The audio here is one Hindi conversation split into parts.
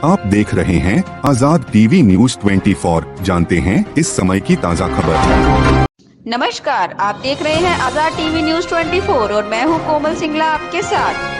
आप देख रहे हैं आजाद टीवी न्यूज 24। जानते हैं इस समय की ताज़ा खबर। नमस्कार, आप देख रहे हैं आजाद टीवी न्यूज 24 और मैं हूं कोमल सिंगला आपके साथ।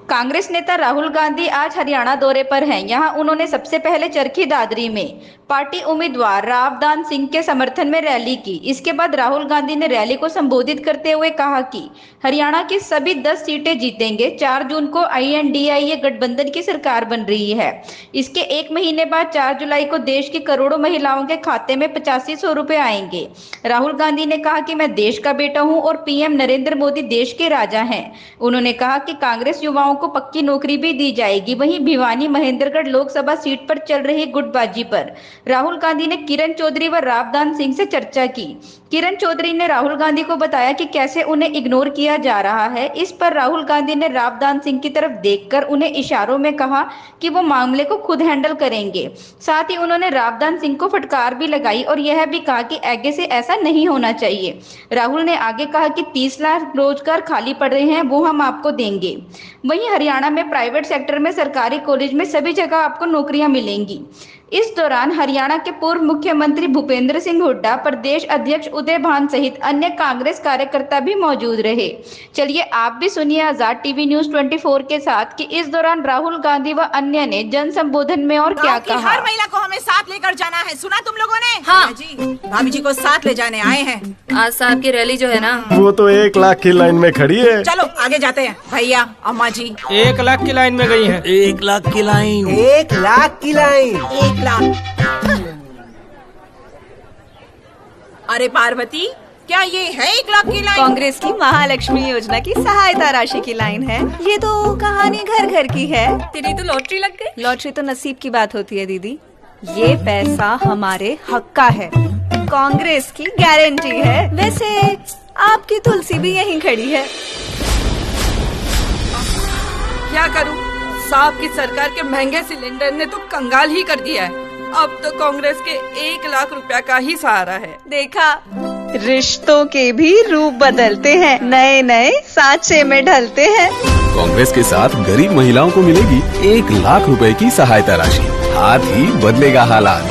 कांग्रेस नेता राहुल गांधी आज हरियाणा दौरे पर हैं। यहां उन्होंने सबसे पहले चरखी दादरी में पार्टी उम्मीदवार रावदान सिंह के समर्थन में रैली की। इसके बाद राहुल गांधी ने रैली को संबोधित करते हुए कहा कि हरियाणा की सभी 10 सीटें जीतेंगे। 4 जून को INDIA गठबंधन की सरकार बन रही है। इसके एक महीने बाद 4 जुलाई को देश की करोड़ों महिलाओं के खाते में 8500 रुपए आएंगे। राहुल गांधी ने कहा कि मैं देश का बेटा हूं और PM नरेंद्र मोदी देश के राजा हैं। उन्होंने कहा कि कांग्रेस युवाओं को पक्की नौकरी भी दी जाएगी। वहीं भिवानी महेंद्रगढ़ लोकसभा सीट पर चल रही गुटबाजी पर राहुल गांधी ने किरण चौधरी व रावदान सिंह से चर्चा की। किरण चौधरी ने राहुल गांधी को बताया कि कैसे उन्हें इग्नोर किया जा रहा है। इस पर राहुल गांधी ने रावदान सिंह की तरफ देखकर उन्हें इशारों में कहा कि वो मामले को खुद हैंडल करेंगे। साथ ही उन्होंने रावदान सिंह को फटकार भी लगाई और यह भी कहा कि आगे से ऐसा नहीं होना चाहिए। राहुल ने आगे कहा कि 30 लाख रोजगार खाली पड़ रहे हैं, वो हम आपको देंगे। वहीं हरियाणा में प्राइवेट सेक्टर में, सरकारी कॉलेज में सभी जगह आपको नौकरियां मिलेंगी। इस दौरान हरियाणा के पूर्व मुख्यमंत्री भूपेंद्र सिंह हुड्डा, प्रदेश अध्यक्ष उदय भान सहित अन्य कांग्रेस कार्यकर्ता भी मौजूद रहे। चलिए आप भी सुनिए आजाद टीवी न्यूज 24 के साथ कि इस दौरान राहुल गांधी व अन्य ने जन संबोधन में और क्या कहा। हर महिला को हमें साथ लेकर जाना है, सुना तुम लोगों ने? हाँ जी, भाभी जी को साथ ले जाने आए हैं। आज साहब की रैली जो है ना, वो तो 1 लाख की लाइन में खड़ी है। चलो आगे जाते हैं। भैया, अम्मा जी 1 लाख की लाइन में गई हैं। 1 लाख की लाइन, 1 लाख की लाइन, 1 लाख। अरे पार्वती, क्या ये है 1 लाख की लाइन? कांग्रेस की महालक्ष्मी योजना की सहायता राशि की लाइन है। ये तो कहानी घर घर की है। तेरी तो लॉटरी लग गई। लॉटरी तो नसीब की बात होती है दीदी। ये पैसा हमारे हक का है, कांग्रेस की गारंटी है। वैसे आपकी तुलसी भी यहीं खड़ी है। क्या करूं? साहब की सरकार के महंगे सिलेंडर ने तो कंगाल ही कर दिया है। अब तो कांग्रेस के 1 लाख रुपया का ही सहारा है। देखा, रिश्तों के भी रूप बदलते हैं, नए नए सांचे में ढलते हैं। कांग्रेस के साथ गरीब महिलाओं को मिलेगी 1 लाख रुपए की सहायता राशि। हाथ ही बदलेगा हालात।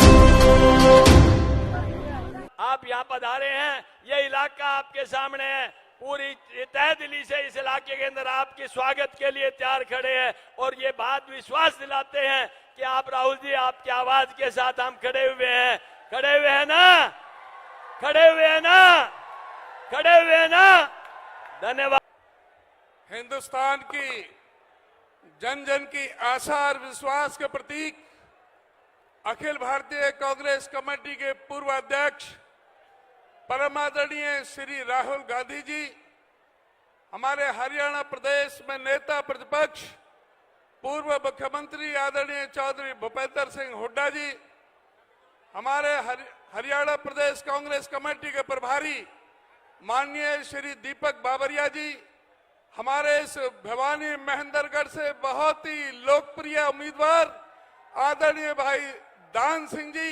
आप यहाँ पधारे हैं, ये इलाका आपके सामने है। पूरी तहे दिली से इस इलाके के अंदर आपके स्वागत के लिए तैयार खड़े हैं और ये बात विश्वास दिलाते हैं कि आप राहुल जी, आपकी आवाज के साथ हम खड़े हुए हैं। खड़े हुए हैं ना? खड़े हुए हैं ना? खड़े हुए हैं ना? धन्यवाद। हिंदुस्तान की जन जन की आशा और विश्वास के प्रतीक अखिल भारतीय कांग्रेस कमेटी के पूर्व अध्यक्ष परम आदरणीय श्री राहुल गांधी जी, हमारे हरियाणा प्रदेश में नेता प्रतिपक्ष पूर्व मुख्यमंत्री आदरणीय चौधरी भूपेंद्र सिंह हुड्डा जी, हमारे हरियाणा प्रदेश कांग्रेस कमेटी के प्रभारी माननीय श्री दीपक बाबरिया जी, हमारे इस भिवानी महेंद्रगढ़ से बहुत ही लोकप्रिय उम्मीदवार आदरणीय भाई दान सिंह जी,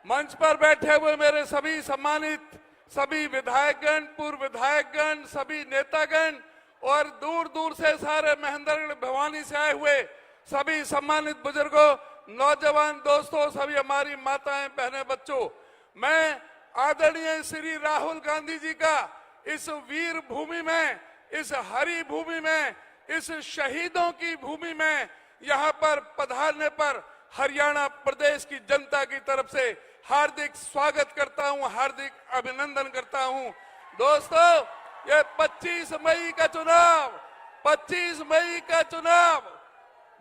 मंच पर बैठे हुए मेरे सभी सम्मानित सभी विधायकगण, पूर्व विधायकगण, सभी नेतागण और दूर दूर से सारे महेंद्रगढ़ भिवानी से आए हुए सभी सम्मानित बुजुर्गों, नौजवान दोस्तों, सभी हमारी माताएं, बहनें, बच्चों, मैं आदरणीय श्री राहुल गांधी जी का इस वीर भूमि में, इस हरी भूमि में, इस शहीदों की भूमि में यहाँ पर पधारने पर हरियाणा प्रदेश की जनता की तरफ से हार्दिक स्वागत करता हूं, हार्दिक अभिनंदन करता हूं। दोस्तों, ये 25 मई का चुनाव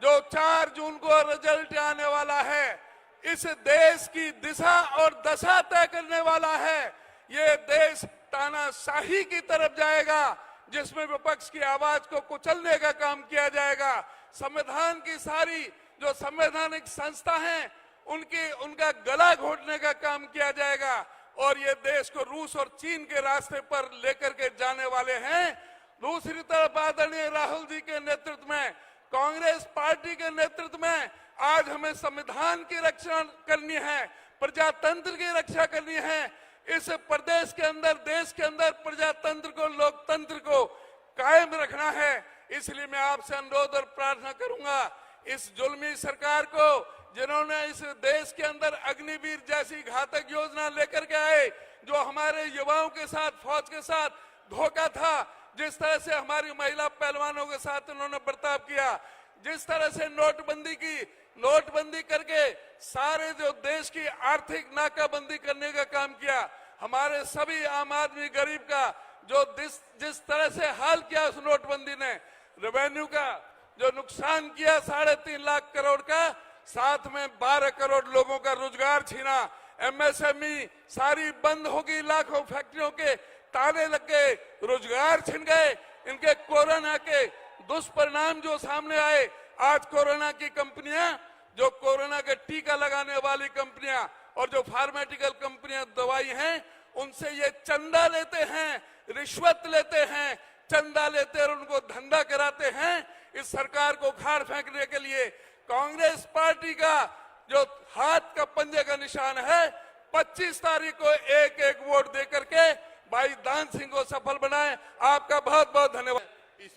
जो 4 जून को रिजल्ट आने वाला है, इस देश की दिशा और दशा तय करने वाला है। ये देश तानाशाही की तरफ जाएगा, जिसमें विपक्ष की आवाज को कुचलने का काम किया जाएगा। संविधान की सारी जो संवैधानिक संस्था हैं, उनका गला घोटने का काम किया जाएगा और ये देश को रूस और चीन के रास्ते पर लेकर के जाने वाले हैं। दूसरी तरफ आदरणीय राहुल जी के नेतृत्व में, कांग्रेस पार्टी के नेतृत्व में आज हमें संविधान की रक्षा करनी है, प्रजातंत्र की रक्षा करनी है। इस प्रदेश के अंदर, देश के अंदर प्रजातंत्र को, लोकतंत्र को कायम रखना है। इसलिए मैं आपसे अनुरोध और प्रार्थना करूंगा, इस जुल्मी सरकार को, जिन्होंने इस देश के अंदर अग्निवीर जैसी घातक योजना लेकर के आए, जो हमारे युवाओं के साथ, फौज के साथ धोखा था, जिस तरह से हमारी महिला पहलवानों के साथ उन्होंने बर्ताव किया, जिस तरह से नोटबंदी की, नोटबंदी करके सारे जो देश की आर्थिक नाकाबंदी करने का काम किया, हमारे सभी आम आदमी गरीब का जो जिस तरह से हाल किया उस नोटबंदी ने, रेवेन्यू का जो नुकसान किया 3.5 लाख करोड़ का, साथ में 12 करोड़ लोगों का रोजगार छीना, एमएसएमई सारी बंद होगी, लाखों फैक्ट्रियों के ताले लग गए, रोजगार छिन गए। इनके कोरोना के दुष्परिणाम जो सामने आए, आज कोरोना की कंपनियां, जो कोरोना के टीका लगाने वाली कंपनियां और जो फार्मास्यूटिकल कंपनियां दवाई हैं, उनसे ये चंदा लेते हैं, रिश्वत लेते हैं, चंदा लेते और उनको धंधा कराते हैं। इस सरकार को खाड़ फेंकने के लिए कांग्रेस पार्टी का जो हाथ का पंजे का निशान है, 25 तारीख को एक एक वोट देकर के भाई दान सिंह को सफल बनाएं। आपका बहुत बहुत धन्यवाद। इस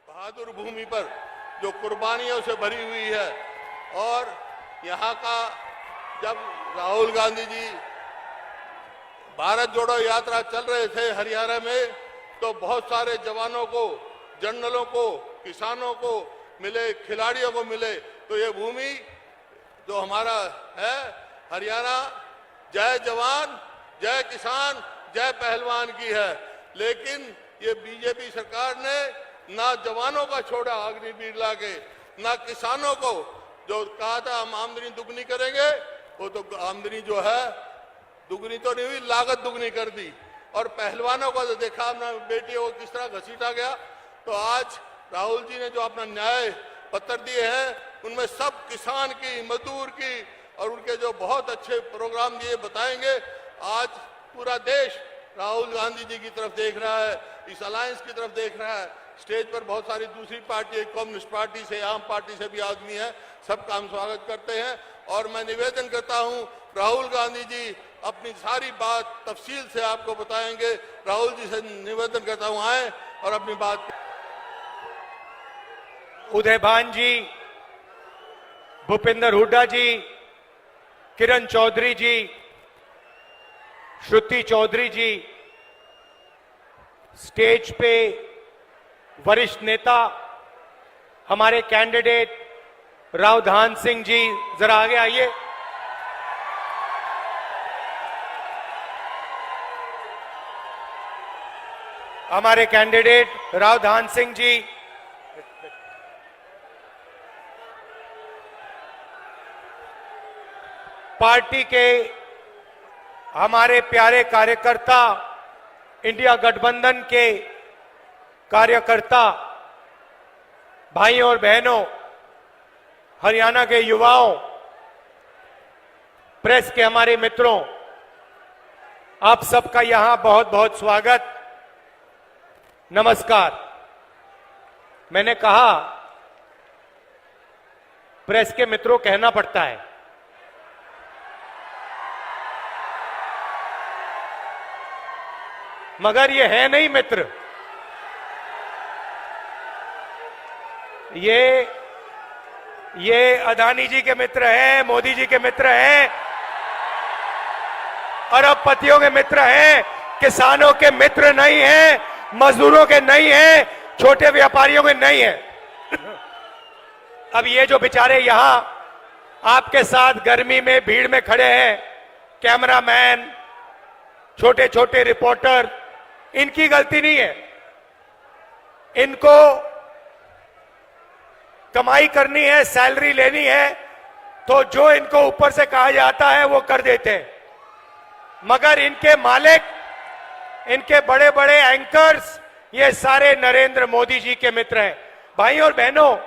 बहादुर भूमि पर जो कुर्बानियों से भरी हुई है, और यहाँ का जब राहुल गांधी जी भारत जोड़ो यात्रा चल रहे थे हरियाणा में, तो बहुत सारे जवानों को, जनरलों को, किसानों को मिले, खिलाड़ियों को मिले। तो ये भूमि जो हमारा है हरियाणा, जय जवान, जय किसान, जय पहलवान की है। लेकिन ये बीजेपी सरकार ने ना जवानों का छोड़ा अग्निवीर लाके, ना किसानों को, जो कहा था हम आमदनी दुगनी करेंगे, वो तो आमदनी जो है दुगनी तो नहीं हुई, लागत दुगनी कर दी। और पहलवानों को तो देखा हमने, बेटियों को किस तरह घसीटा गया। तो आज राहुल जी ने जो अपना न्याय पत्र दिए हैं, उनमें सब किसान की, मजदूर की और उनके जो बहुत अच्छे प्रोग्राम दिए बताएंगे। आज पूरा देश राहुल गांधी जी की तरफ देख रहा है, इस अलायंस की तरफ देख रहा है। स्टेज पर बहुत सारी दूसरी पार्टी, कम्युनिस्ट पार्टी से, आम पार्टी से भी आदमी है, सबका हम स्वागत करते हैं। और मैं निवेदन करता हूं, राहुल गांधी जी अपनी सारी बात तफसील से आपको बताएंगे। राहुल जी से निवेदन करता हूं, आए और अपनी बात। उदयभान जी, भूपेंद्र हुड्डा जी, किरण चौधरी जी, श्रुति चौधरी जी, स्टेज पे वरिष्ठ नेता हमारे कैंडिडेट रावधान सिंह जी, जरा आगे आइए। हमारे कैंडिडेट रावधान सिंह जी, पार्टी के हमारे प्यारे कार्यकर्ता, इंडिया गठबंधन के कार्यकर्ता, भाइयों और बहनों, हरियाणा के युवाओं, प्रेस के हमारे मित्रों, आप सबका यहां बहुत बहुत स्वागत, नमस्कार। मैंने कहा प्रेस के मित्रों कहना पड़ता है, मगर ये है नहीं मित्र, ये अदानी जी के मित्र हैं, मोदी जी के मित्र हैं, अरबपतियों के मित्र हैं, किसानों के मित्र नहीं हैं, मजदूरों के नहीं हैं, छोटे व्यापारियों के नहीं हैं। अब ये जो बेचारे यहां आपके साथ गर्मी में भीड़ में खड़े हैं, कैमरामैन, छोटे छोटे रिपोर्टर, इनकी गलती नहीं है। इनको कमाई करनी है, सैलरी लेनी है, तो जो इनको ऊपर से कहा जाता है वो कर देते हैं। मगर इनके मालिक, इनके बड़े बड़े एंकर्स, ये सारे नरेंद्र मोदी जी के मित्र हैं। भाइयों और बहनों,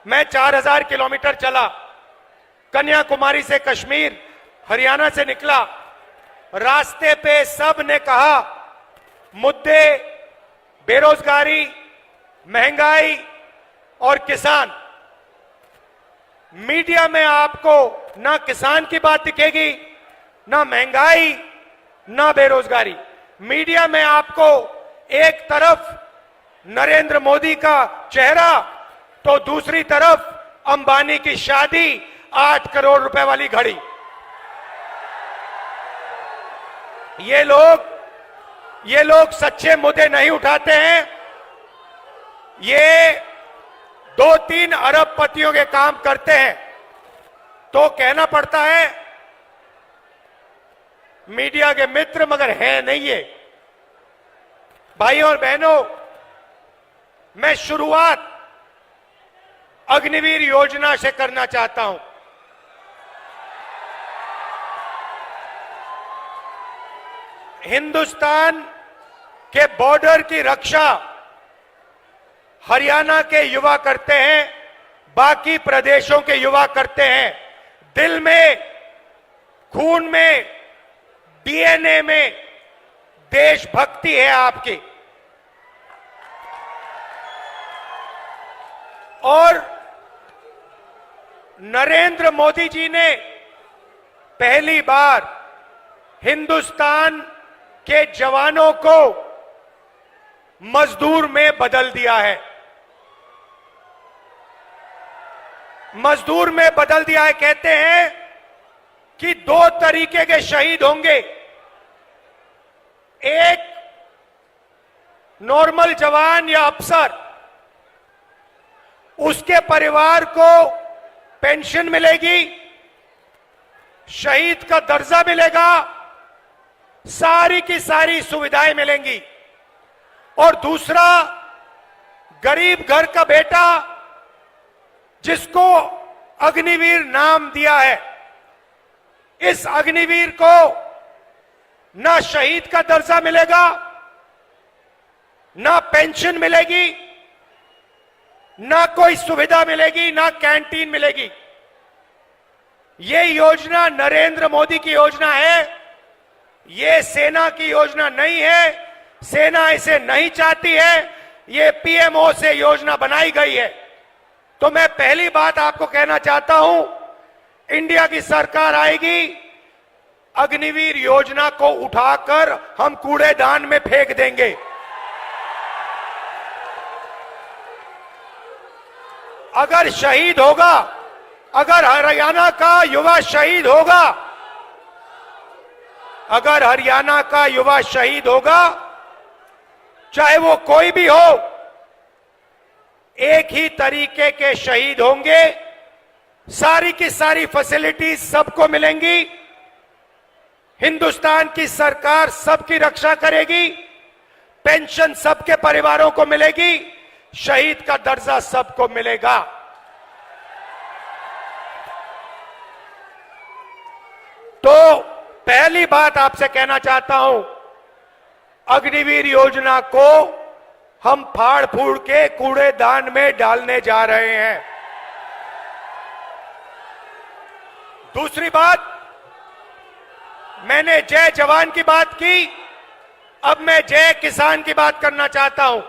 मैं 4000 किलोमीटर चला, कन्याकुमारी से कश्मीर, हरियाणा से निकला। रास्ते पे सब ने कहा मुद्दे बेरोजगारी, महंगाई और किसान। मीडिया में आपको ना किसान की बात दिखेगी, ना महंगाई, ना बेरोजगारी। मीडिया में आपको एक तरफ नरेंद्र मोदी का चेहरा, तो दूसरी तरफ अंबानी की शादी, 8 करोड़ रुपए वाली घड़ी। ये लोग सच्चे मुद्दे नहीं उठाते हैं। ये 2-3 अरबपतियों के काम करते हैं तो कहना पड़ता है मीडिया के मित्र, मगर है नहीं ये। भाइयों और बहनों, मैं शुरुआत अग्निवीर योजना से करना चाहता हूं। हिंदुस्तान के बॉर्डर की रक्षा हरियाणा के युवा करते हैं, बाकी प्रदेशों के युवा करते हैं। दिल में, खून में, डीएनए में देशभक्ति है आपकी। और नरेंद्र मोदी जी ने पहली बार हिंदुस्तान के जवानों को मजदूर में बदल दिया है। मजदूर में बदल दिया है। कहते हैं कि 2 तरीके के शहीद होंगे। एक नॉर्मल जवान या अफसर, उसके परिवार को पेंशन मिलेगी, शहीद का दर्जा मिलेगा, सारी की सारी सुविधाएं मिलेंगी। और दूसरा, गरीब घर का बेटा जिसको अग्निवीर नाम दिया है, इस अग्निवीर को ना शहीद का दर्जा मिलेगा, ना पेंशन मिलेगी, ना कोई सुविधा मिलेगी, ना कैंटीन मिलेगी। ये योजना नरेंद्र मोदी की योजना है, ये सेना की योजना नहीं है। सेना इसे नहीं चाहती है, ये पीएमओ से योजना बनाई गई है। तो मैं पहली बात आपको कहना चाहता हूं, इंडिया की सरकार आएगी, अग्निवीर योजना को उठाकर हम कूड़ेदान में फेंक देंगे। अगर शहीद होगा, अगर हरियाणा का युवा शहीद होगा, अगर हरियाणा का युवा शहीद होगा, चाहे वो कोई भी हो, एक ही तरीके के शहीद होंगे। सारी की सारी फैसिलिटीज सबको मिलेंगी। हिंदुस्तान की सरकार सबकी रक्षा करेगी, पेंशन सबके परिवारों को मिलेगी, शहीद का दर्जा सबको मिलेगा। तो पहली बात आपसे कहना चाहता हूं, अग्निवीर योजना को हम फाड़ फूड़ के कूड़ेदान में डालने जा रहे हैं। दूसरी बात, मैंने जय जवान की बात की, अब मैं जय किसान की बात करना चाहता हूं।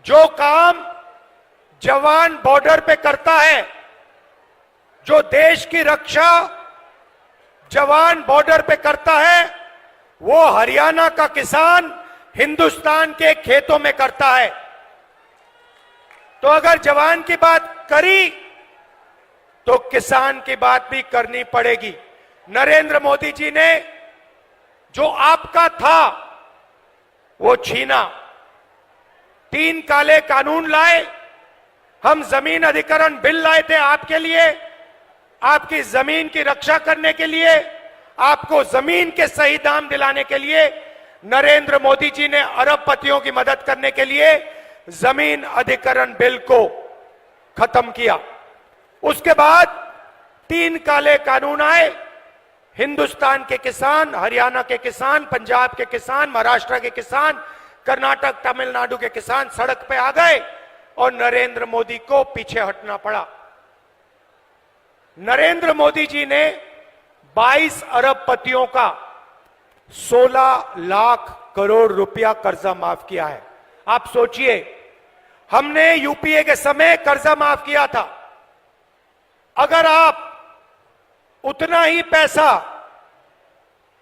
जो काम जवान बॉर्डर पे करता है, जो देश की रक्षा जवान बॉर्डर पे करता है, वो हरियाणा का किसान हिंदुस्तान के खेतों में करता है। तो अगर जवान की बात करी तो किसान की बात भी करनी पड़ेगी। नरेंद्र मोदी जी ने जो आपका था वो छीना। 3 काले कानून लाए, हम जमीन अधिग्रहण बिल लाए थे आपके लिए, आपकी जमीन की रक्षा करने के लिए, आपको जमीन के सही दाम दिलाने के लिए। नरेंद्र मोदी जी ने अरबपतियों की मदद करने के लिए जमीन अधिग्रहण बिल को खत्म किया। उसके बाद 3 काले कानून आए। हिंदुस्तान के किसान, हरियाणा के किसान, पंजाब के किसान, महाराष्ट्र के किसान, कर्नाटक, तमिलनाडु के किसान सड़क पे आ गए और नरेंद्र मोदी को पीछे हटना पड़ा। नरेंद्र मोदी जी ने 22 अरबपतियों का 16 लाख करोड़ रुपया कर्जा माफ किया है। आप सोचिए, हमने यूपीए के समय कर्जा माफ किया था। अगर आप उतना ही पैसा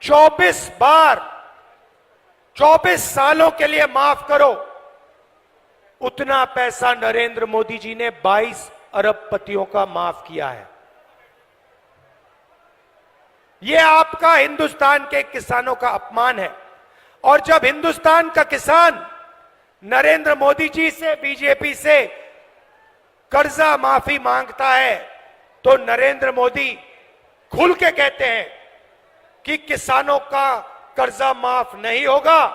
24 बार 24 सालों के लिए माफ करो, उतना पैसा नरेंद्र मोदी जी ने 22 अरबपतियों का माफ किया है। यह आपका हिंदुस्तान के किसानों का अपमान है। और जब हिंदुस्तान का किसान नरेंद्र मोदी जी से, बीजेपी से कर्जा माफी मांगता है, तो नरेंद्र मोदी खुल के कहते हैं कि किसानों का कर्जा माफ नहीं होगा,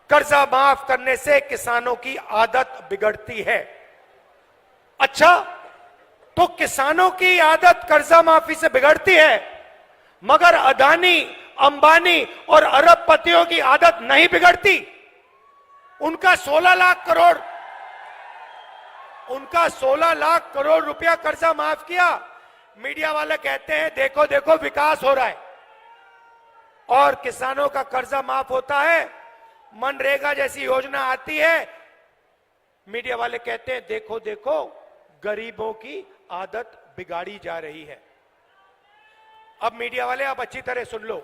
कर्जा माफ करने से किसानों की आदत बिगड़ती है। अच्छा, तो किसानों की आदत कर्जा माफी से बिगड़ती है, मगर अदानी, अंबानी और अरबपतियों की आदत नहीं बिगड़ती। उनका 16 लाख करोड़ रुपया कर्जा माफ किया। मीडिया वाले कहते हैं देखो देखो विकास हो रहा है, और किसानों का कर्जा माफ होता है। मनरेगा जैसी योजना आती है, मीडिया वाले कहते हैं देखो देखो गरीबों की आदत बिगाड़ी जा रही है। अब मीडिया वाले आप अच्छी तरह सुन लो,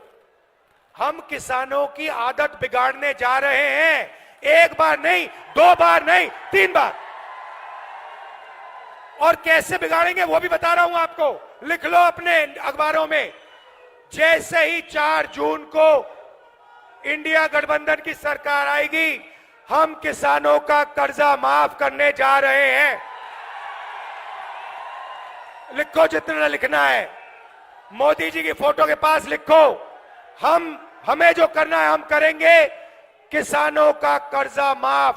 हम किसानों की आदत बिगाड़ने जा रहे हैं। एक बार नहीं, 2 बार नहीं, 3 बार। और कैसे बिगाड़ेंगे वो भी बता रहा हूं आपको, लिख लो अपने अखबारों में। जैसे ही 4 जून को इंडिया गठबंधन की सरकार आएगी, हम किसानों का कर्जा माफ करने जा रहे हैं। लिखो जितना लिखना है, मोदी जी की फोटो के पास लिखो। हमें जो करना है हम करेंगे। किसानों का कर्जा माफ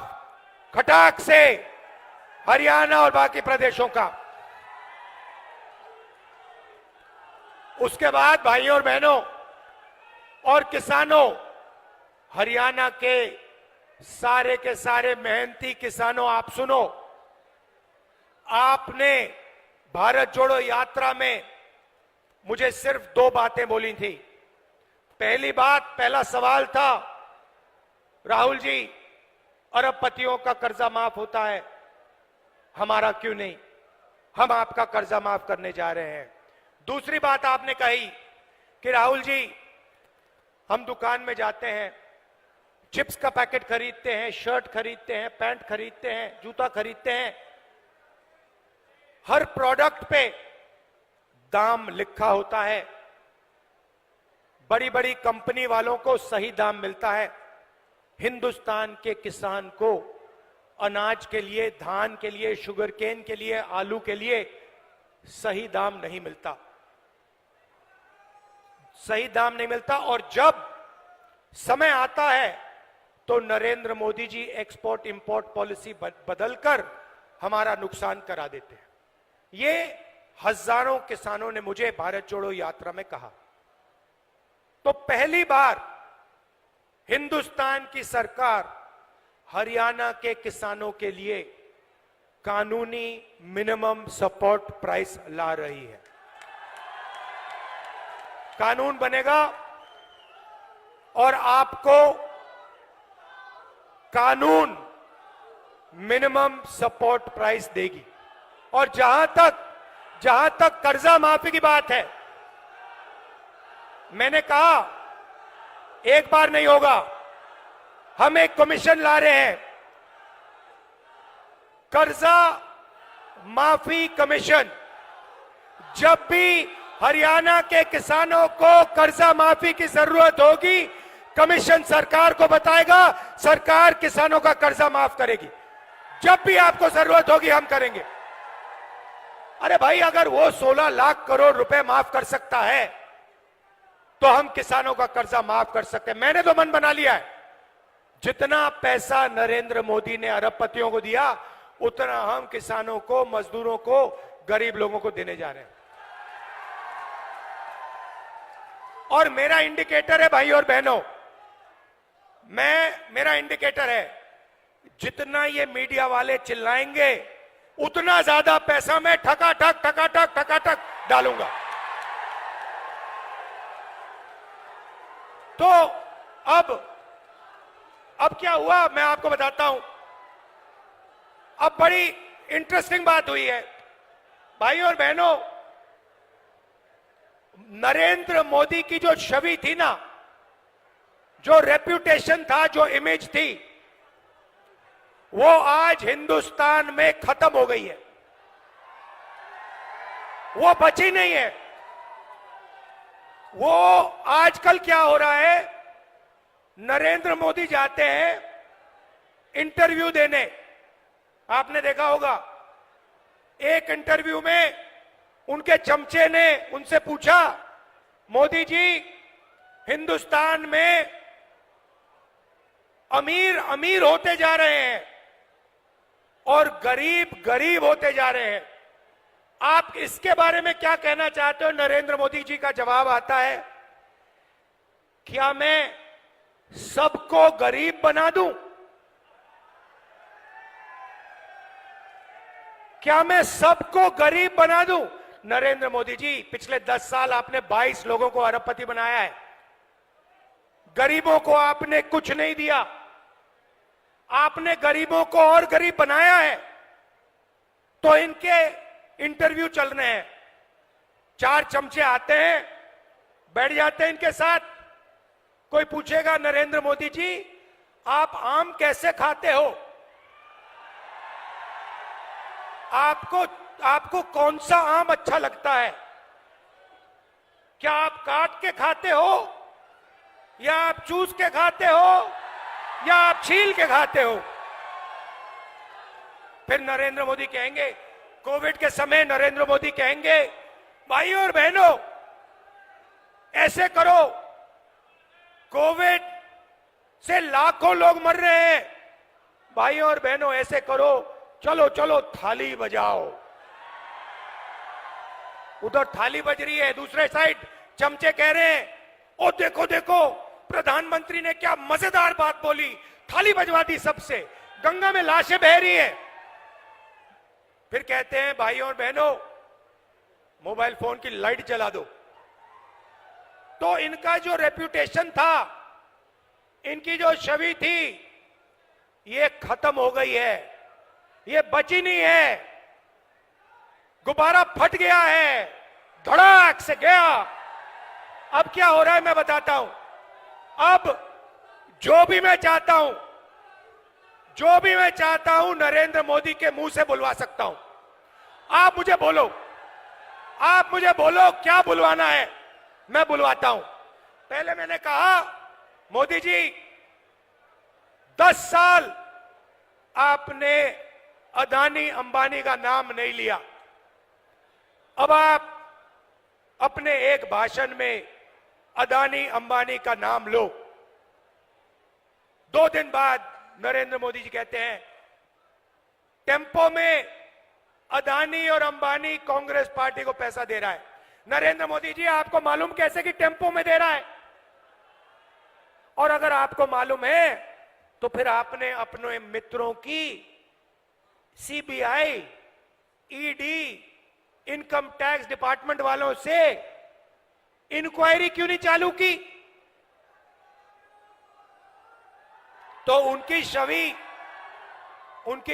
खटाक से, हरियाणा और बाकी प्रदेशों का। उसके बाद भाइयों और बहनों और किसानों, हरियाणा के सारे मेहनती किसानों, आप सुनो। आपने भारत जोड़ो यात्रा में मुझे सिर्फ 2 बातें बोली थी। पहला सवाल था, राहुल जी, अरबपतियों का कर्जा माफ होता है, हमारा क्यों नहीं? हम आपका कर्जा माफ करने जा रहे हैं। दूसरी बात आपने कही कि राहुल जी, हम दुकान में जाते हैं, चिप्स का पैकेट खरीदते हैं, शर्ट खरीदते हैं, पैंट खरीदते हैं, जूता खरीदते हैं, हर प्रोडक्ट पे दाम लिखा होता है। बड़ी बड़ी कंपनी वालों को सही दाम मिलता है, हिंदुस्तान के किसान को अनाज के लिए, धान के लिए, शुगर केन के लिए, आलू के लिए सही दाम नहीं मिलता, सही दाम नहीं मिलता। और जब समय आता है तो Narendra Modi ji export import policy बदलकर हमारा नुकसान करा देते हैं। ये हजारों किसानों ने मुझे भारत जोड़ो यात्रा में कहा। तो पहली बार हिंदुस्तान की सरकार हरियाणा के किसानों के लिए कानूनी मिनिमम सपोर्ट प्राइस ला रही है। कानून बनेगा और आपको कानून मिनिमम सपोर्ट प्राइस देगी। और जहां तक कर्जा माफी की बात है, मैंने कहा एक बार नहीं होगा, हम एक कमीशन ला रहे हैं, कर्जा माफी कमीशन। जब भी हरियाणा के किसानों को कर्जा माफी की जरूरत होगी, कमीशन सरकार को बताएगा, सरकार किसानों का कर्जा माफ करेगी। जब भी आपको जरूरत होगी हम करेंगे। अरे भाई, अगर वो 16 लाख करोड़ रुपए माफ कर सकता है तो हम किसानों का कर्जा माफ कर सकते हैं। मैंने तो मन बना लिया है, जितना पैसा नरेंद्र मोदी ने अरबपतियों को दिया, उतना हम किसानों को, मजदूरों को, गरीब लोगों को देने जा रहे हैं। और मेरा इंडिकेटर है भाई और बहनों, मेरा इंडिकेटर है, जितना ये मीडिया वाले चिल्लाएंगे उतना ज्यादा पैसा मैं ठकाठक डालूंगा। तो अब क्या हुआ मैं आपको बताता हूं। अब बड़ी इंटरेस्टिंग बात हुई है भाई और बहनों। नरेंद्र मोदी की जो छवि थी ना, जो रेप्यूटेशन था, जो इमेज थी, वो आज हिंदुस्तान में खत्म हो गई है। वो बची नहीं है। वो आजकल क्या हो रहा है, नरेंद्र मोदी जाते हैं इंटरव्यू देने, आपने देखा होगा, एक इंटरव्यू में उनके चमचे ने उनसे पूछा, मोदी जी हिंदुस्तान में अमीर अमीर होते जा रहे हैं और गरीब गरीब होते जा रहे हैं, आप इसके बारे में क्या कहना चाहते हो? नरेंद्र मोदी जी का जवाब आता है, क्या मैं सबको गरीब बना दूं? क्या मैं सबको गरीब बना दूं? नरेंद्र मोदी जी, पिछले 10 साल आपने 22 लोगों को अरबपति बनाया है, गरीबों को आपने कुछ नहीं दिया, आपने गरीबों को और गरीब बनाया है। तो इनके इंटरव्यू चल रहे हैं, 4 चमचे आते हैं, बैठ जाते हैं इनके साथ, कोई पूछेगा नरेंद्र मोदी जी आप आम कैसे खाते हो, आपको कौन सा आम अच्छा लगता है, क्या आप काट के खाते हो या आप चूस के खाते हो या आप छील के खाते हो? फिर नरेंद्र मोदी कहेंगे, कोविड के समय नरेंद्र मोदी कहेंगे, भाइयों और बहनों ऐसे करो, कोविड से लाखों लोग मर रहे हैं, भाइयों और बहनों ऐसे करो, चलो चलो थाली बजाओ। उधर थाली बज रही है, दूसरे साइड चमचे कह रहे हैं, ओ देखो देखो प्रधानमंत्री ने क्या मजेदार बात बोली, थाली बजवा दी सबसे, गंगा में लाशें बह रही है। फिर कहते हैं भाइयों और बहनों मोबाइल फोन की लाइट जला दो। तो इनका जो रेप्यूटेशन था, इनकी जो छवि थी, ये खत्म हो गई है, ये बची नहीं है, गुब्बारा फट गया है, धड़ाक से गया। अब क्या हो रहा है मैं बताता हूं, अब जो भी मैं चाहता हूं नरेंद्र मोदी के मुंह से बुलवा सकता हूं। आप मुझे बोलो क्या बुलवाना है, मैं बुलवाता हूं। पहले मैंने कहा मोदी जी 10 साल आपने अदानी अंबानी का नाम नहीं लिया, अब आप अपने एक भाषण में अदानी अंबानी का नाम लो। 2 दिन बाद नरेंद्र मोदी जी कहते हैं टेम्पो में अदानी और अंबानी कांग्रेस पार्टी को पैसा दे रहा है। नरेंद्र मोदी जी आपको मालूम कैसे कि टेम्पो में दे रहा है? और अगर आपको मालूम है तो फिर आपने अपने मित्रों की CBI, ED, income tax department वालों से इंक्वायरी क्यों नहीं चालू की? तो उनकी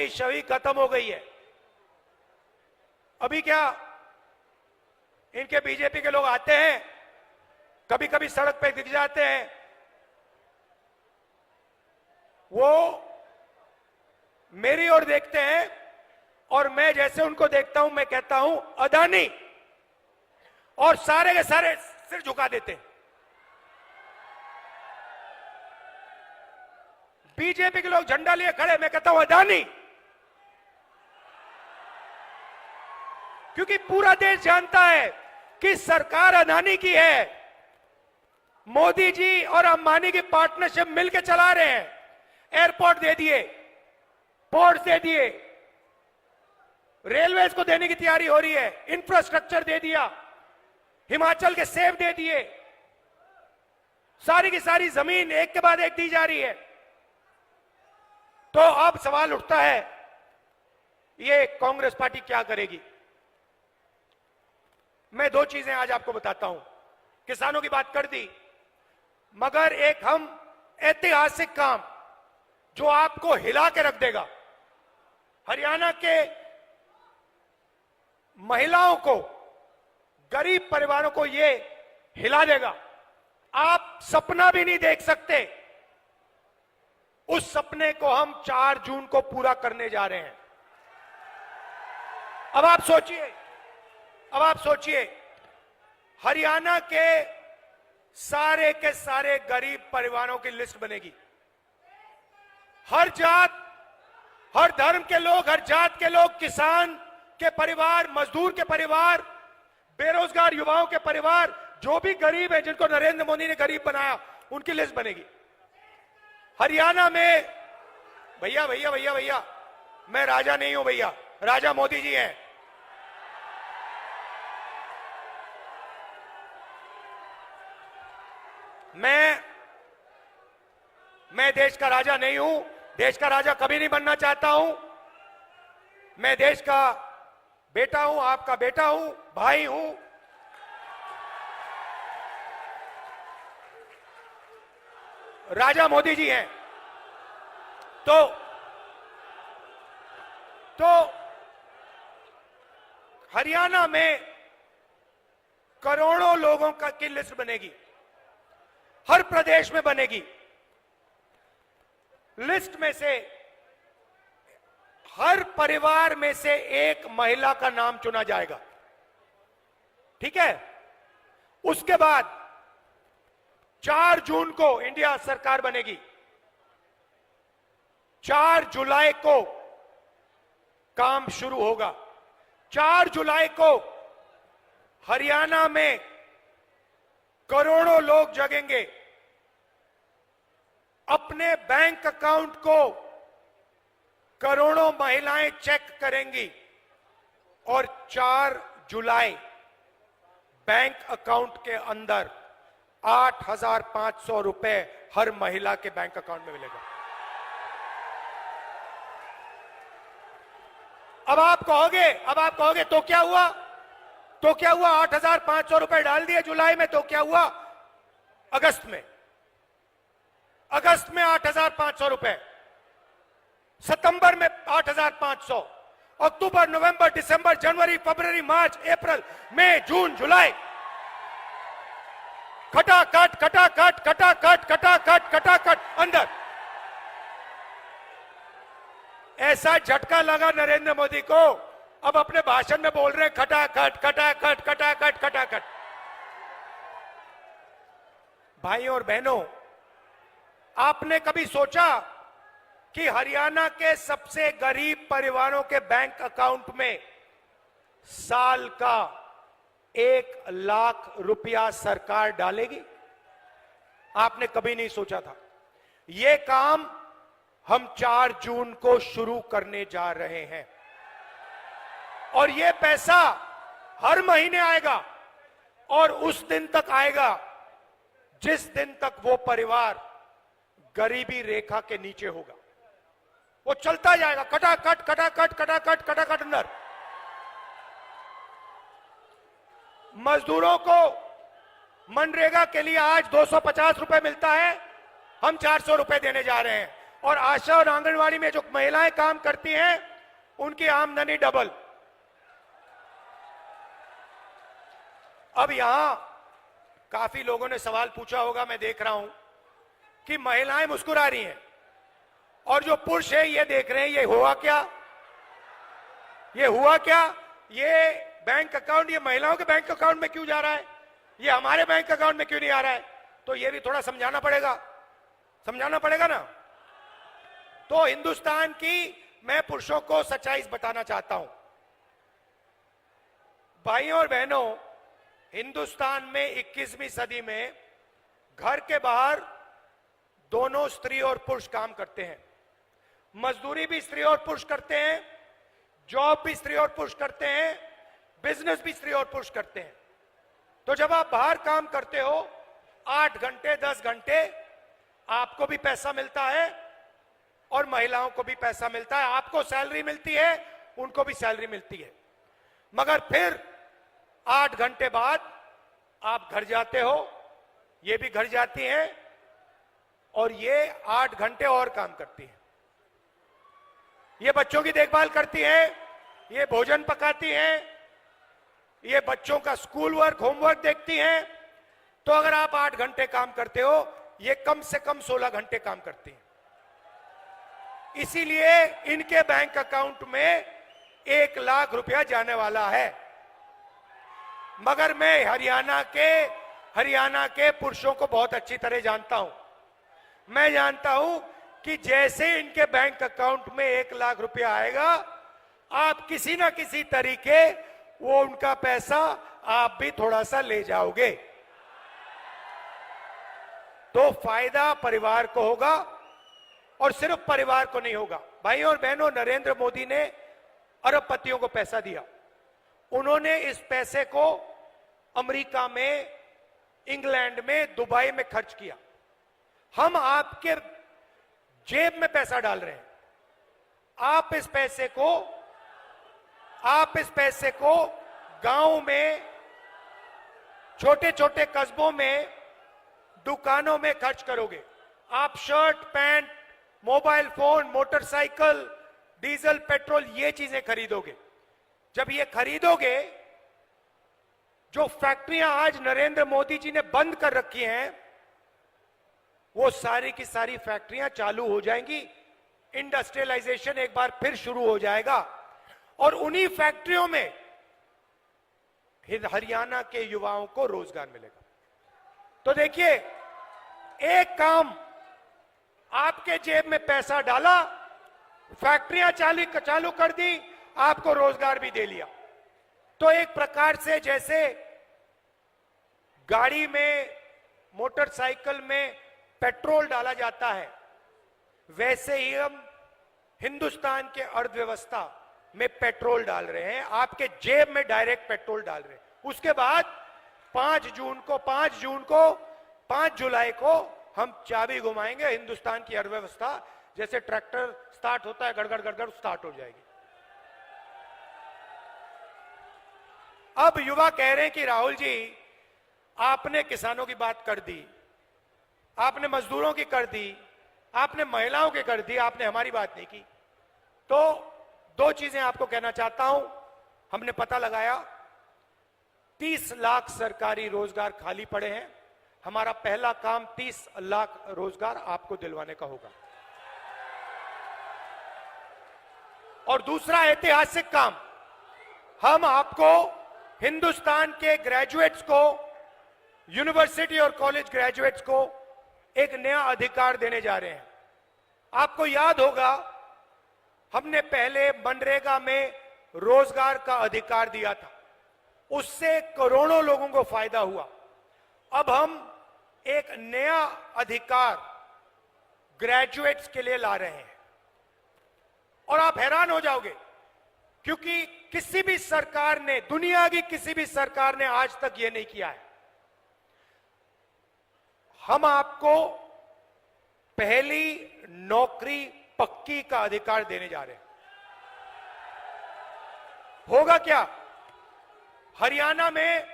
छवि खत्म हो गई है। अभी क्या इनके बीजेपी के लोग आते हैं, कभी कभी सड़क पे दिख जाते हैं, वो मेरी ओर देखते हैं और मैं जैसे उनको देखता हूं मैं कहता हूं अदानी, और सारे के सारे सिर झुका देते हैं। बीजेपी के लोग झंडा लिए खड़े, मैं कहता हूं अदानी, क्योंकि पूरा देश जानता है कि सरकार अदानी की है। मोदी जी और अंबानी की पार्टनरशिप मिलकर चला रहे हैं। एयरपोर्ट दे दिए, पोर्ट दे दिए, रेलवेज को देने की तैयारी हो रही है, इंफ्रास्ट्रक्चर दे दिया, हिमाचल के सेब दे दिए, सारी की सारी जमीन एक के बाद एक दी जा रही है। तो अब सवाल उठता है ये कांग्रेस पार्टी क्या करेगी? मैं 2 चीजें आज आपको बताता हूं। किसानों की बात कर दी, मगर एक हम ऐतिहासिक काम जो आपको हिला के रख देगा, हरियाणा के महिलाओं को, गरीब परिवारों को ये हिला देगा। आप सपना भी नहीं देख सकते, उस सपने को हम 4 जून को पूरा करने जा रहे हैं। अब आप सोचिए, अब आप सोचिए, हरियाणा के सारे गरीब परिवारों की लिस्ट बनेगी। हर जात, हर धर्म के लोग, हर जात के लोग, किसान के परिवार, मजदूर के परिवार, बेरोजगार युवाओं के परिवार, जो भी गरीब है, जिनको नरेंद्र मोदी ने गरीब बनाया, उनकी लिस्ट बनेगी हरियाणा में। भैया भैया भैया भैया, मैं राजा नहीं हूं भैया, राजा मोदी जी हैं। मैं देश का राजा नहीं हूं, देश का राजा कभी नहीं बनना चाहता हूं। मैं देश का बेटा हूं, आपका बेटा हूं, भाई हूं। राजा मोदी जी हैं। तो हरियाणा में करोड़ों लोगों की लिस्ट बनेगी, हर प्रदेश में बनेगी। लिस्ट में से हर परिवार में से एक महिला का नाम चुना जाएगा, ठीक है। उसके बाद 4 जून को इंडिया सरकार बनेगी। 4 जुलाई को काम शुरू होगा। 4 जुलाई को हरियाणा में करोड़ों लोग जगेंगे, अपने बैंक अकाउंट को करोड़ों महिलाएं चेक करेंगी और 4 जुलाई बैंक अकाउंट के अंदर 8,500 रुपए हर महिला के बैंक अकाउंट में मिलेगा। अब आप कहोगे तो क्या हुआ? 8,500 रुपए डाल दिए जुलाई में, तो क्या हुआ? अगस्त में 8,500 रुपए, सितंबर में 8,500, अक्टूबर, नवंबर, दिसंबर, जनवरी, फरवरी, मार्च, अप्रैल, मई, जून, जुलाई, खटाखट अंदर। ऐसा झटका लगा नरेंद्र मोदी को, अब अपने भाषण में बोल रहे हैं खटाखट। भाइयों और बहनों, आपने कभी सोचा कि हरियाणा के सबसे गरीब परिवारों के बैंक अकाउंट में साल का 1 लाख रुपया सरकार डालेगी? आपने कभी नहीं सोचा था। यह काम हम 4 जून को शुरू करने जा रहे हैं और यह पैसा हर महीने आएगा और उस दिन तक आएगा जिस दिन तक वो परिवार गरीबी रेखा के नीचे होगा। वो चलता जाएगा, खटाखट अंदर। मजदूरों को मनरेगा के लिए आज 250 रुपए मिलता है, हम 400 रुपए देने जा रहे हैं। और आशा और आंगनवाड़ी में जो महिलाएं काम करती हैं, उनकी आमदनी डबल। अब यहां काफी लोगों ने सवाल पूछा होगा, मैं देख रहा हूं कि महिलाएं मुस्कुरा रही हैं और जो पुरुष है ये देख रहे हैं, ये हुआ क्या? ये बैंक अकाउंट, ये महिलाओं के बैंक अकाउंट में क्यों जा रहा है, ये हमारे बैंक अकाउंट में क्यों नहीं आ रहा है? तो ये भी थोड़ा समझाना पड़ेगा ना। तो हिंदुस्तान की मैं पुरुषों को सच्चाई बताना चाहता हूं। भाइयों और बहनों, हिंदुस्तान में 21वीं सदी में घर के बाहर दोनों स्त्री और पुरुष काम करते हैं। मजदूरी भी स्त्री और पुरुष करते हैं, जॉब भी स्त्री और पुरुष करते हैं, बिजनेस भी स्त्री और पुरुष करते हैं। तो जब आप बाहर काम करते हो 8 घंटे 10 घंटे, आपको भी पैसा मिलता है और महिलाओं को भी पैसा मिलता है। आपको सैलरी मिलती है, उनको भी सैलरी मिलती है। मगर फिर 8 घंटे बाद आप घर जाते हो, ये भी घर जाती हैं और ये 8 घंटे और काम करती हैं। ये बच्चों की देखभाल करती हैं, ये भोजन पकाती हैं, ये बच्चों का स्कूल वर्क, होमवर्क देखती हैं। तो अगर आप 8 घंटे काम करते हो, ये कम से कम 16 घंटे काम करती हैं। इसीलिए इनके बैंक अकाउंट में 1 लाख रुपया जाने वाला है। मगर मैं हरियाणा के पुरुषों को बहुत अच्छी तरह जानता हूं। मैं जानता हूं कि जैसे इनके बैंक अकाउंट में 1 लाख रुपया आएगा, आप किसी ना किसी तरीके वो उनका पैसा आप भी थोड़ा सा ले जाओगे, तो फायदा परिवार को होगा। और सिर्फ परिवार को नहीं होगा, भाइयों और बहनों, नरेंद्र मोदी ने अरबपतियों को पैसा दिया। उन्होंने इस पैसे को अमेरिका में, इंग्लैंड में, दुबई में खर्च किया। हम आपके जेब में पैसा डाल रहे हैं। आप इस पैसे को गांव में, छोटे छोटे कस्बों में, दुकानों में खर्च करोगे। आप shirt, pant, mobile phone, motorcycle, diesel, petrol, ये चीजें खरीदोगे। जब ये खरीदोगे, जो फैक्ट्रियां आज नरेंद्र मोदी जी ने बंद कर रखी हैं, वो सारी की सारी फैक्ट्रियां चालू हो जाएंगी। इंडस्ट्रियलाइजेशन एक बार फिर शुरू हो जाएगा और उन्हीं फैक्ट्रियों में हरियाणा के युवाओं को रोजगार मिलेगा। तो देखिए, एक काम, आपके जेब में पैसा डाला, फैक्ट्रियां चालू कर दी, आपको रोजगार भी दे लिया। तो एक प्रकार से जैसे गाड़ी में, मोटरसाइकिल में पेट्रोल डाला जाता है, वैसे ही हम हिंदुस्तान के अर्थव्यवस्था में पेट्रोल डाल रहे हैं। आपके जेब में डायरेक्ट पेट्रोल डाल रहे हैं। उसके बाद 5 जुलाई को हम चाबी घुमाएंगे, हिंदुस्तान की अर्थव्यवस्था जैसे ट्रैक्टर स्टार्ट होता है, गड़गड़ गड़गड़ स्टार्ट हो जाएगी। अब युवा कह रहे हैं कि राहुल जी, आपने किसानों की बात कर दी, आपने मजदूरों की कर दी, आपने महिलाओं की कर दी, आपने हमारी बात नहीं की। तो 2 चीजें आपको कहना चाहता हूं। हमने पता लगाया 30 लाख सरकारी रोजगार खाली पड़े हैं। हमारा पहला काम 30 लाख रोजगार आपको दिलवाने का होगा। और दूसरा ऐतिहासिक काम, हम आपको, हिंदुस्तान के ग्रेजुएट्स को, यूनिवर्सिटी और कॉलेज ग्रेजुएट्स को एक नया अधिकार देने जा रहे हैं। आपको याद होगा, हमने पहले मनरेगा में रोजगार का अधिकार दिया था, उससे करोड़ों लोगों को फायदा हुआ। अब हम एक नया अधिकार ग्रेजुएट्स के लिए ला रहे हैं और आप हैरान हो जाओगे, क्योंकि किसी भी सरकार ने, दुनिया की किसी भी सरकार ने आज तक यह नहीं किया है। हम आपको पहली नौकरी पक्की का अधिकार देने जा रहे हैं। होगा क्या? हरियाणा में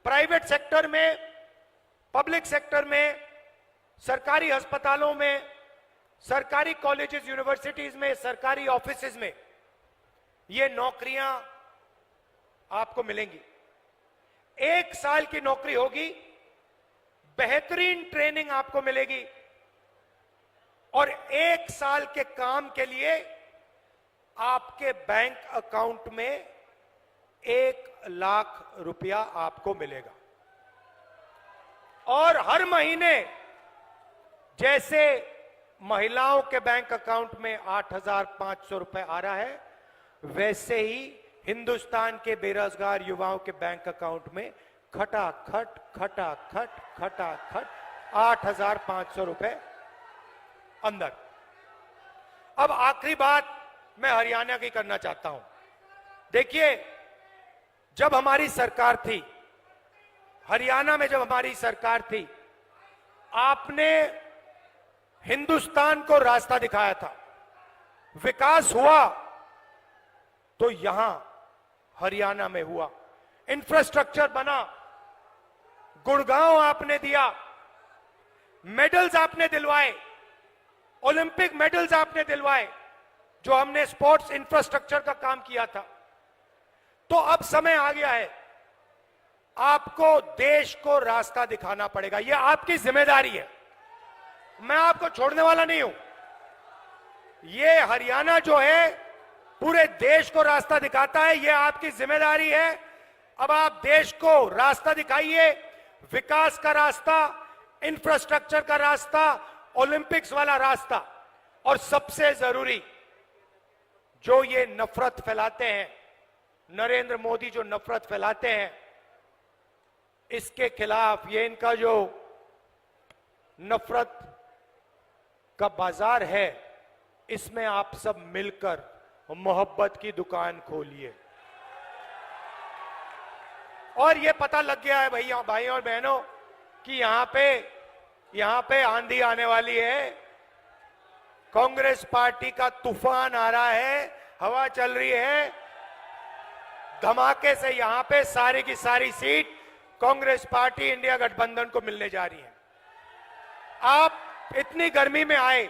प्राइवेट सेक्टर में, पब्लिक सेक्टर में, सरकारी अस्पतालों में, सरकारी कॉलेजेस, यूनिवर्सिटीज में, सरकारी ऑफिसेज में ये नौकरियां आपको मिलेंगी। 1 साल की नौकरी होगी, बेहतरीन ट्रेनिंग आपको मिलेगी और 1 साल के काम के लिए आपके बैंक अकाउंट में 1 लाख रुपया आपको मिलेगा। और हर महीने जैसे महिलाओं के बैंक अकाउंट में 8,500 रुपए आ रहा है, वैसे ही हिंदुस्तान के बेरोजगार युवाओं के बैंक अकाउंट में खटाखट 8,500 रुपए अंदर। अब आखिरी बात मैं हरियाणा की करना चाहता हूं। देखिए, जब हमारी सरकार थी, हरियाणा में जब हमारी सरकार थी, आपने हिंदुस्तान को रास्ता दिखाया था। विकास हुआ तो यहां हरियाणा में हुआ, इंफ्रास्ट्रक्चर बना, गुड़गांव आपने दिया, मेडल्स आपने दिलवाए, ओलंपिक मेडल्स आपने दिलवाए, जो हमने स्पोर्ट्स इंफ्रास्ट्रक्चर का काम किया था। तो अब समय आ गया है, आपको देश को रास्ता दिखाना पड़ेगा। यह आपकी जिम्मेदारी है, मैं आपको छोड़ने वाला नहीं हूं। यह हरियाणा जो है पूरे देश को रास्ता दिखाता है, यह आपकी जिम्मेदारी है। अब आप देश को रास्ता दिखाइए, विकास का रास्ता, इंफ्रास्ट्रक्चर का रास्ता, ओलंपिक्स वाला रास्ता, और सबसे जरूरी जो ये नफरत फैलाते हैं, नरेंद्र मोदी जो नफरत फैलाते हैं, इसके खिलाफ, ये इनका जो नफरत का बाजार है, इसमें आप सब मिलकर मोहब्बत की दुकान खोलिए। और ये पता लग गया है भैया, भाई और बहनों, कि यहां पे आंधी आने वाली है, कांग्रेस पार्टी का तूफान आ रहा है, हवा चल रही है, धमाके से यहां पे सारी की सारी सीट कांग्रेस पार्टी इंडिया गठबंधन को मिलने जा रही है। आप इतनी गर्मी में आए,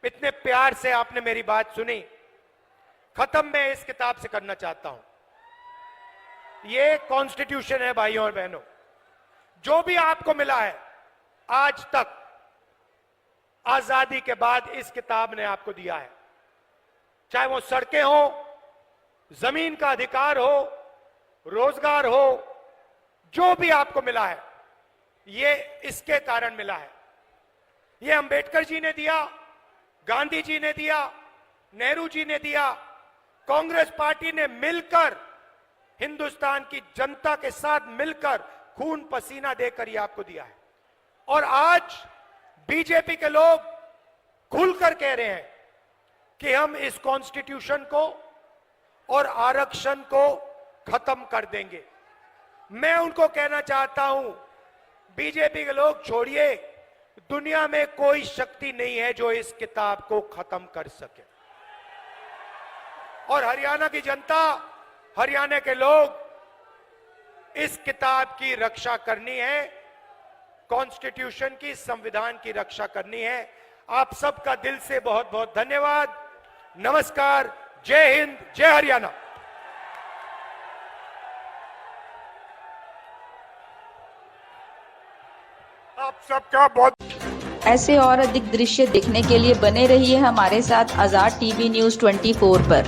इतने प्यार से आपने मेरी बात सुनी। खत्म मैं इस किताब से करना चाहता हूं। ये कॉन्स्टिट्यूशन है भाइयों और बहनों, जो भी आपको मिला है आज तक, आजादी के बाद इस किताब ने आपको दिया है, चाहे वो सड़कें हो, जमीन का अधिकार हो, रोजगार हो, जो भी आपको मिला है, ये इसके कारण मिला है। ये अंबेडकर जी ने दिया, गांधी जी ने दिया, नेहरू जी ने दिया, कांग्रेस पार्टी ने मिलकर, हिंदुस्तान की जनता के साथ मिलकर खून पसीना देकर ये आपको दिया है। और आज बीजेपी के लोग खुलकर कह रहे हैं कि हम इस कॉन्स्टिट्यूशन को और आरक्षण को खत्म कर देंगे। मैं उनको कहना चाहता हूं, बीजेपी के लोग छोड़िए, दुनिया में कोई शक्ति नहीं है जो इस किताब को खत्म कर सके। और हरियाणा की जनता, हरियाणा के लोग, इस किताब की रक्षा करनी है, कॉन्स्टिट्यूशन की, संविधान की रक्षा करनी है। आप सबका दिल से बहुत बहुत धन्यवाद। नमस्कार, जय हिंद, जय हरियाणा। आप सबका बहुत ऐसे और अधिक दृश्य देखने के लिए बने रहिए हमारे साथ आजाद टीवी न्यूज़ 24 पर।